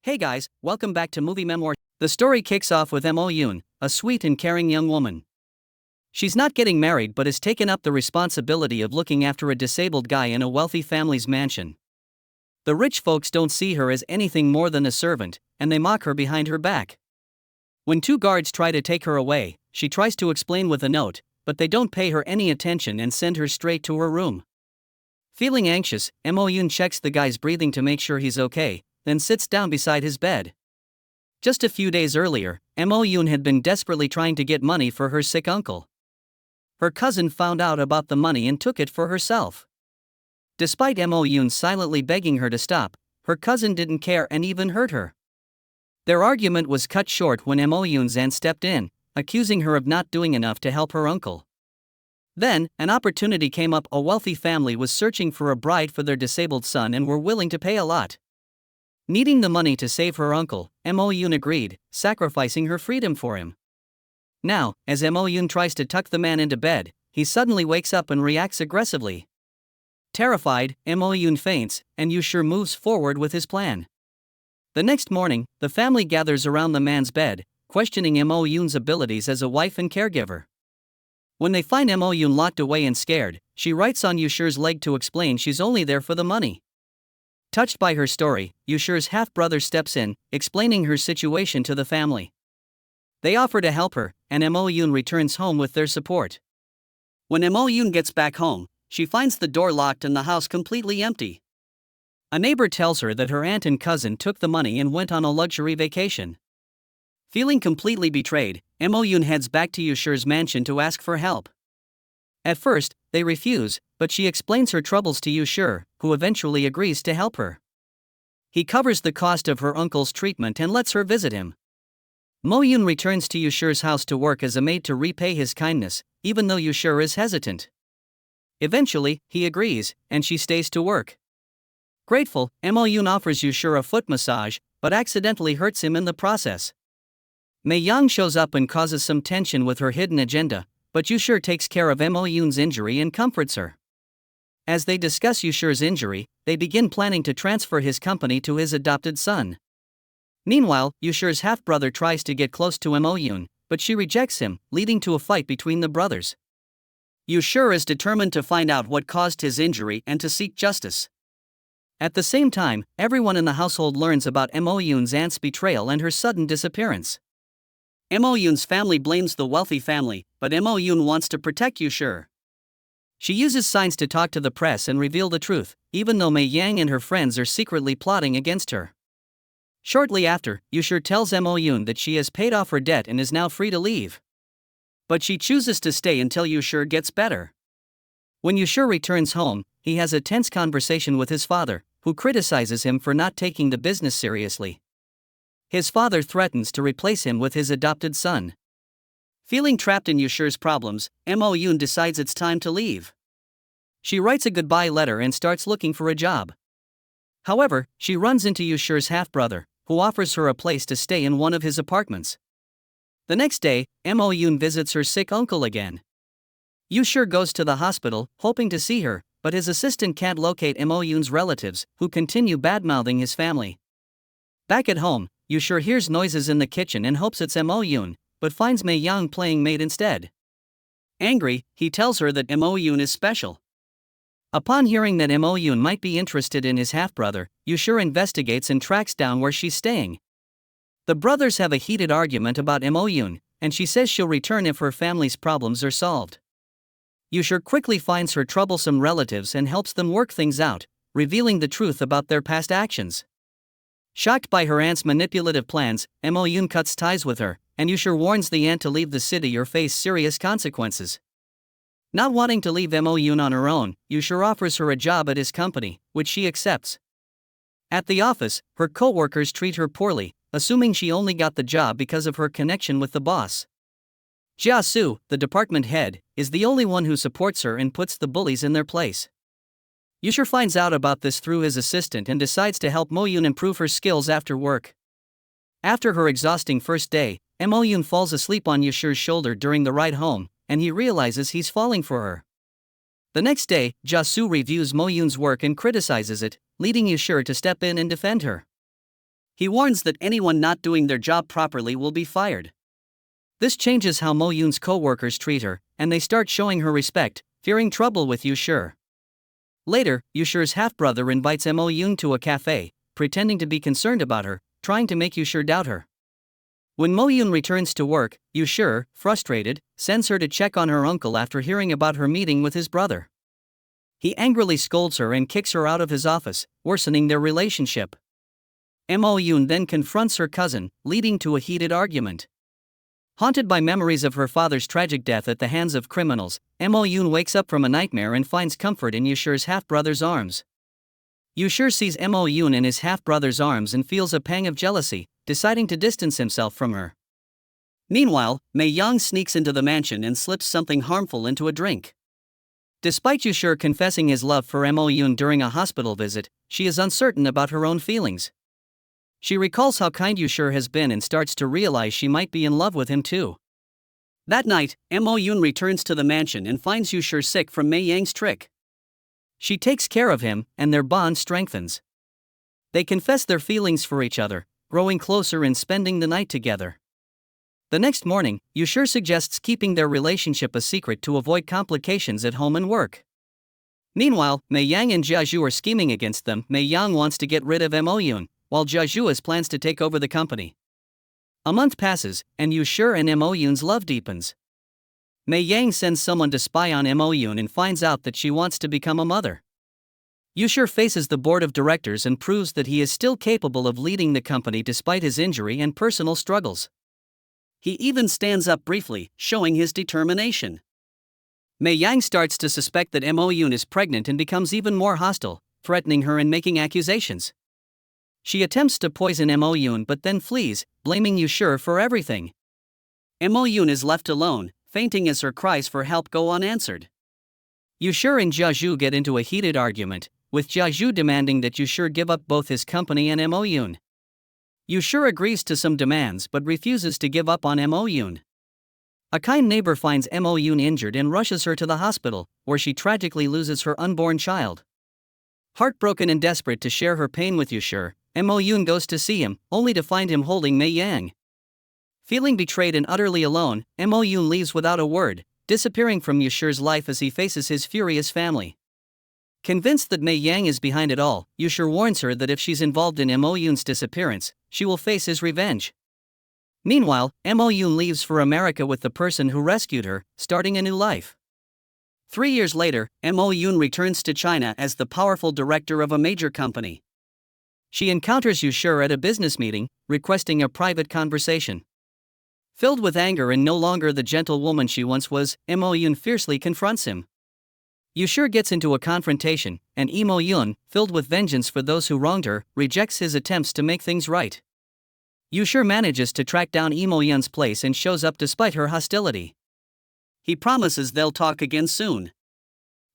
Hey guys, welcome back to Movie Memoir. The story kicks off with Mo Yoon, a sweet and caring young woman. She's not getting married but has taken up the responsibility of looking after a disabled guy in a wealthy family's mansion. The rich folks don't see her as anything more than a servant, and they mock her behind her back. When two guards try to take her away, she tries to explain with a note, but they don't pay her any attention and send her straight to her room. Feeling anxious, Mo Yoon checks the guy's breathing to make sure he's okay, then sits down beside his bed. Just a few days earlier, Mo Yoon had been desperately trying to get money for her sick uncle. Her cousin found out about the money and took it for herself. Despite Mo Yoon silently begging her to stop, her cousin didn't care and even hurt her. Their argument was cut short when Mo Yoon's aunt stepped in, accusing her of not doing enough to help her uncle. Then, an opportunity came up. A wealthy family was searching for a bride for their disabled son and were willing to pay a lot. Needing the money to save her uncle, Mo Yoon agreed, sacrificing her freedom for him. Now, as Mo Yoon tries to tuck the man into bed, he suddenly wakes up and reacts aggressively. Terrified, Mo Yoon faints, and Yoo-shur moves forward with his plan. The next morning, the family gathers around the man's bed, questioning Mo Yoon's abilities as a wife and caregiver. When they find Mo Yoon locked away and scared, she writes on Yoo-shur's leg to explain she's only there for the money. Touched by her story, Yoo-shur's half-brother steps in, explaining her situation to the family. They offer to help her, and Mo Yoon returns home with their support. When Mo Yoon gets back home, she finds the door locked and the house completely empty. A neighbor tells her that her aunt and cousin took the money and went on a luxury vacation. Feeling completely betrayed, Mo Yoon heads back to Yoo-shur's mansion to ask for help. At first, they refuse, but she explains her troubles to Yoo-shur, who eventually agrees to help her. He covers the cost of her uncle's treatment and lets her visit him. Mo Yoon returns to Yoo-shur's house to work as a maid to repay his kindness, even though Yoo-shur is hesitant. Eventually, he agrees, and she stays to work. Grateful, Mo Yoon offers Yoo-shur a foot massage, but accidentally hurts him in the process. Maid shows up and causes some tension with her hidden agenda, but Yoo-shur takes care of Mo Yoon's injury and comforts her. As they discuss Yoo-shur's injury, they begin planning to transfer his company to his adopted son. Meanwhile, Yoo-shur's half-brother tries to get close to Mo Yoon, but she rejects him, leading to a fight between the brothers. Yoo-shur is determined to find out what caused his injury and to seek justice. At the same time, everyone in the household learns about Mo Yoon's aunt's betrayal and her sudden disappearance. Mo Yoon's family blames the wealthy family, but Mo Yoon wants to protect Yoo-shur. She uses signs to talk to the press and reveal the truth, even though Mei Yang and her friends are secretly plotting against her. Shortly after, Yoo-shur tells Mo Yoon that she has paid off her debt and is now free to leave. But she chooses to stay until Yoo-shur gets better. When Yoo-shur returns home, he has a tense conversation with his father, who criticizes him for not taking the business seriously. His father threatens to replace him with his adopted son. Feeling trapped in Yoo-shur's problems, Mo Yoon decides it's time to leave. She writes a goodbye letter and starts looking for a job. However, she runs into Yoo-shur's half-brother, who offers her a place to stay in one of his apartments. The next day, Mo Yoon visits her sick uncle again. Yoo-shur goes to the hospital, hoping to see her, but his assistant can't locate Mo Yoon's relatives, who continue bad-mouthing his family. Back at home, Yoo-shur hears noises in the kitchen and hopes it's Mo Yoon, but finds Mei Yang playing Maid instead. Angry, he tells her that Mo Yoon is special. Upon hearing that Mo Yoon might be interested in his half-brother, Yoo-shur investigates and tracks down where she's staying. The brothers have a heated argument about Mo Yoon, and she says she'll return if her family's problems are solved. Yoo-shur quickly finds her troublesome relatives and helps them work things out, revealing the truth about their past actions. Shocked by her aunt's manipulative plans, Mo Yoon cuts ties with her, and Yoo-shur warns the aunt to leave the city or face serious consequences. Not wanting to leave Mo Yoon on her own, Yoo-shur offers her a job at his company, which she accepts. At the office, her co-workers treat her poorly, assuming she only got the job because of her connection with the boss. Jia-soo, the department head, is the only one who supports her and puts the bullies in their place. Yoo-shur finds out about this through his assistant and decides to help Mo Yoon improve her skills after work. After her exhausting first day, Mo Yoon falls asleep on Yoo-shur's shoulder during the ride home, and he realizes he's falling for her. The next day, Jia-soo reviews Mo Yoon's work and criticizes it, leading Yoo-shur to step in and defend her. He warns that anyone not doing their job properly will be fired. This changes how Mo Yoon's co-workers treat her, and they start showing her respect, fearing trouble with Yoo-shur. Later, Yoo-shur's half-brother invites Mo Yoon to a cafe, pretending to be concerned about her, trying to make Yoo-shur doubt her. When Mo Yoon returns to work, Yoo-shur, frustrated, sends her to check on her uncle after hearing about her meeting with his brother. He angrily scolds her and kicks her out of his office, worsening their relationship. Mo Yoon then confronts her cousin, leading to a heated argument. Haunted by memories of her father's tragic death at the hands of criminals, Mo Yoon wakes up from a nightmare and finds comfort in Yoo-shur's half-brother's arms. Yoo-shur sees Mo Yoon in his half-brother's arms and feels a pang of jealousy, deciding to distance himself from her. Meanwhile, Mei Yang sneaks into the mansion and slips something harmful into a drink. Despite Yoo-shur confessing his love for Mo Yoon during a hospital visit, she is uncertain about her own feelings. She recalls how kind Yoo-shur has been and starts to realize she might be in love with him too. That night, Mo Yoon returns to the mansion and finds Yoo-shur sick from Mei Yang's trick. She takes care of him, and their bond strengthens. They confess their feelings for each other, growing closer and spending the night together. The next morning, Yoo-shur suggests keeping their relationship a secret to avoid complications at home and work. Meanwhile, Mei Yang and Jia-ju are scheming against them. Mei Yang wants to get rid of Mo Yoon, while Jia-ju has plans to take over the company. A month passes, and Yoo-shur and Mo Yoon's love deepens. Mei Yang sends someone to spy on Mo Yoon and finds out that she wants to become a mother. Yoo-shur faces the board of directors and proves that he is still capable of leading the company despite his injury and personal struggles. He even stands up briefly, showing his determination. Mei Yang starts to suspect that Mo Yoon is pregnant and becomes even more hostile, threatening her and making accusations. She attempts to poison Mo Yoon but then flees, blaming Yoo-shur for everything. Mo Yoon is left alone, fainting as her cries for help go unanswered. Yoo-shur and Jia-ju get into a heated argument, with Jia-ju demanding that Yoo-shur give up both his company and Mo Yoon. Yoo-shur agrees to some demands but refuses to give up on Mo Yoon. A kind neighbor finds Mo Yoon injured and rushes her to the hospital, where she tragically loses her unborn child. Heartbroken and desperate to share her pain with Yoo-shur, Mo Yoon goes to see him, only to find him holding Mei Yang. Feeling betrayed and utterly alone, Mo Yoon leaves without a word, disappearing from Yoo-shur's life as he faces his furious family. Convinced that Mei Yang is behind it all, Yoo-shur warns her that if she's involved in Mo Yoon's disappearance, she will face his revenge. Meanwhile, Mo Yoon leaves for America with the person who rescued her, starting a new life. 3 years later, Mo Yoon returns to China as the powerful director of a major company. She encounters Yoo-shur at a business meeting, requesting a private conversation. Filled with anger and no longer the gentle woman she once was, Mo Yoon fiercely confronts him. Yoo-shur gets into a confrontation, and Mo Yoon, filled with vengeance for those who wronged her, rejects his attempts to make things right. Yoo-shur manages to track down Mo Yoon's place and shows up despite her hostility. He promises they'll talk again soon.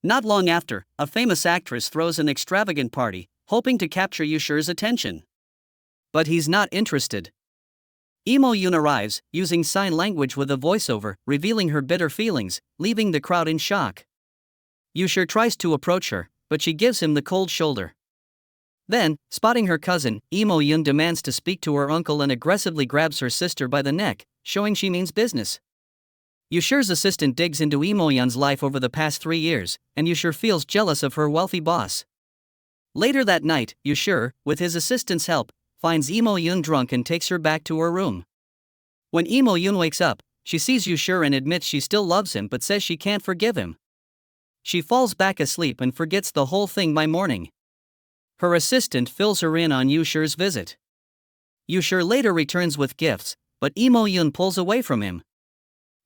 Not long after, a famous actress throws an extravagant party, hoping to capture Yoo-shur's attention. But he's not interested. Mo Yoon arrives, using sign language with a voiceover, revealing her bitter feelings, leaving the crowd in shock. Yoo-shur tries to approach her, but she gives him the cold shoulder. Then, spotting her cousin, Mo Yoon demands to speak to her uncle and aggressively grabs her sister by the neck, showing she means business. Yoo-shur's assistant digs into Mo Yoon's life over the past 3 years, and Yoo-shur feels jealous of her wealthy boss. Later that night, Yoo-shur, with his assistant's help, finds Mo Yoon drunk and takes her back to her room. When Mo Yoon wakes up, she sees Yoo-shur and admits she still loves him but says she can't forgive him. She falls back asleep and forgets the whole thing by morning. Her assistant fills her in on Yoo-shur's visit. Yoo-shur later returns with gifts, but Mo Yoon pulls away from him.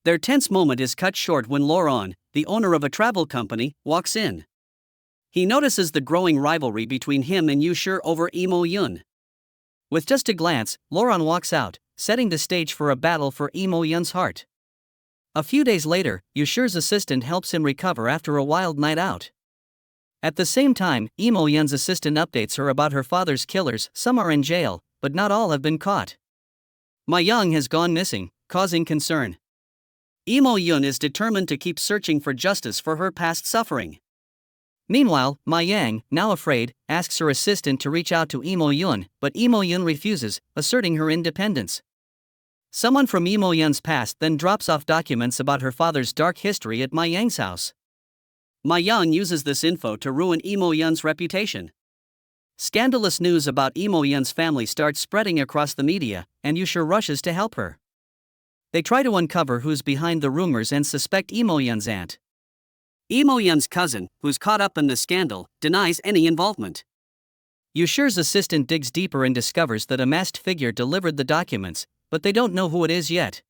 Their tense moment is cut short when Laurent, the owner of a travel company, walks in. He notices the growing rivalry between him and Yoo-shur over Mo Yoon. With just a glance, Laurent walks out, setting the stage for a battle for Mo Yoon's heart. A few days later, Yoo-shur's assistant helps him recover after a wild night out. At the same time, Mo Yoon's assistant updates her about her father's killers. Some are in jail, but not all have been caught. Ma Young has gone missing, causing concern. Mo Yoon is determined to keep searching for justice for her past suffering. Meanwhile, Ma Yang, now afraid, asks her assistant to reach out to Imo Yun, but Imo Yun refuses, asserting her independence. Someone from Imo Yun's past then drops off documents about her father's dark history at Ma Yang's house. Ma Yang uses this info to ruin Imo Yun's reputation. Scandalous news about Imo Yun's family starts spreading across the media, and Yushur rushes to help her. They try to uncover who's behind the rumors and suspect Imo Yun's aunt. Imo Yun's cousin, who's caught up in the scandal, denies any involvement. Yushur's assistant digs deeper and discovers that a masked figure delivered the documents, but they don't know who it is yet.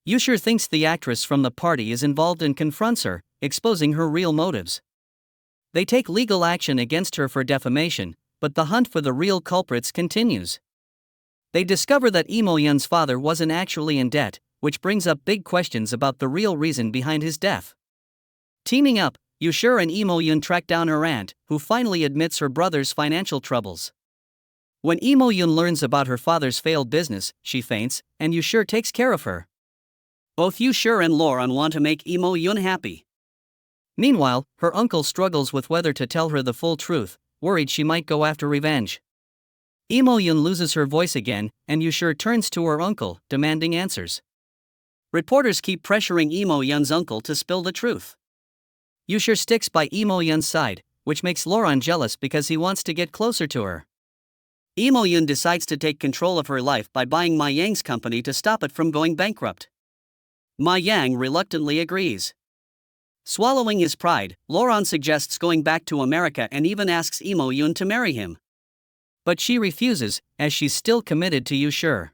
Yushur thinks the actress from the party is involved and confronts her, exposing her real motives. They take legal action against her for defamation, but the hunt for the real culprits continues. They discover that Imo Yun's father wasn't actually in debt, which brings up big questions about the real reason behind his death. Teaming up, Yushur and Imo Yun track down her aunt, who finally admits her brother's financial troubles. When Imo Yun learns about her father's failed business, she faints, and Yushur takes care of her. Both Yushur and Lauren want to make Imo Yun happy. Meanwhile, her uncle struggles with whether to tell her the full truth, worried she might go after revenge. Imo Yun loses her voice again, and Yushur turns to her uncle, demanding answers. Reporters keep pressuring Imo Yun's uncle to spill the truth. Yushur sticks by Imo Yun's side, which makes Lauren jealous because he wants to get closer to her. Imo Yun decides to take control of her life by buying Ma Yang's company to stop it from going bankrupt. Ma Yang reluctantly agrees. Swallowing his pride, Lauren suggests going back to America and even asks Imo Yun to marry him. But she refuses, as she's still committed to Yushur.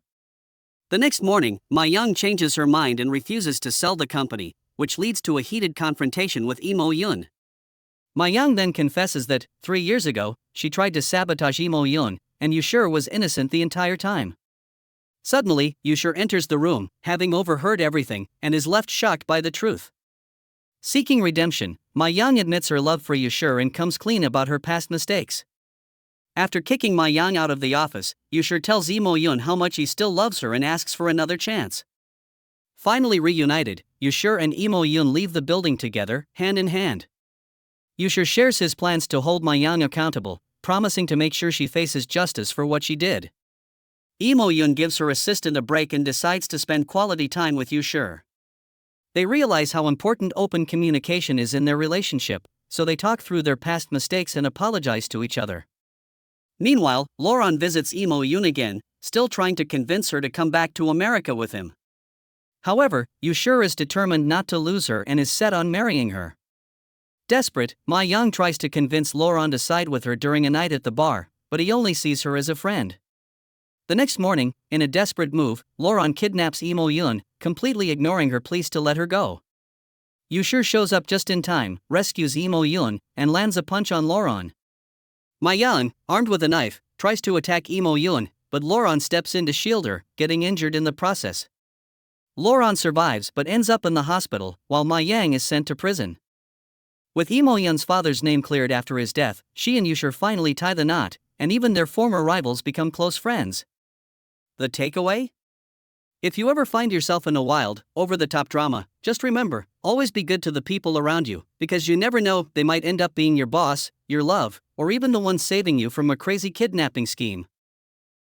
The next morning, Ma Yang changes her mind and refuses to sell the company, which leads to a heated confrontation with Imo Yun. Ma Yang then confesses that, 3 years ago, she tried to sabotage Imo Yun, and Yushur was innocent the entire time. Suddenly, Yushur enters the room, having overheard everything, and is left shocked by the truth. Seeking redemption, Ma Yang admits her love for Yushur and comes clean about her past mistakes. After kicking Ma Yang out of the office, Yushur tells Imo Yun how much he still loves her and asks for another chance. Finally reunited, Yushur and Imo Yun leave the building together, hand in hand. Yushur shares his plans to hold Ma Yang accountable, promising to make sure she faces justice for what she did. Imo Yun gives her assistant a break and decides to spend quality time with Yushur. They realize how important open communication is in their relationship, so they talk through their past mistakes and apologize to each other. Meanwhile, Lauren visits Imo Yun again, still trying to convince her to come back to America with him. However, Yushur is determined not to lose her and is set on marrying her. Desperate, Ma Yang tries to convince Lauren to side with her during a night at the bar, but he only sees her as a friend. The next morning, in a desperate move, Lauren kidnaps Imo Yun, completely ignoring her pleas to let her go. Yushur shows up just in time, rescues Imo Yun, and lands a punch on Lauren. Ma Yang, armed with a knife, tries to attack Imo Yun, but Lauren steps in to shield her, getting injured in the process. Lauren survives but ends up in the hospital, while Ma Yang is sent to prison. With Imo Yun's father's name cleared after his death, she and Yushur finally tie the knot, and even their former rivals become close friends. The takeaway? If you ever find yourself in a wild, over-the-top drama, just remember, always be good to the people around you, because you never know, they might end up being your boss, your love, or even the one saving you from a crazy kidnapping scheme.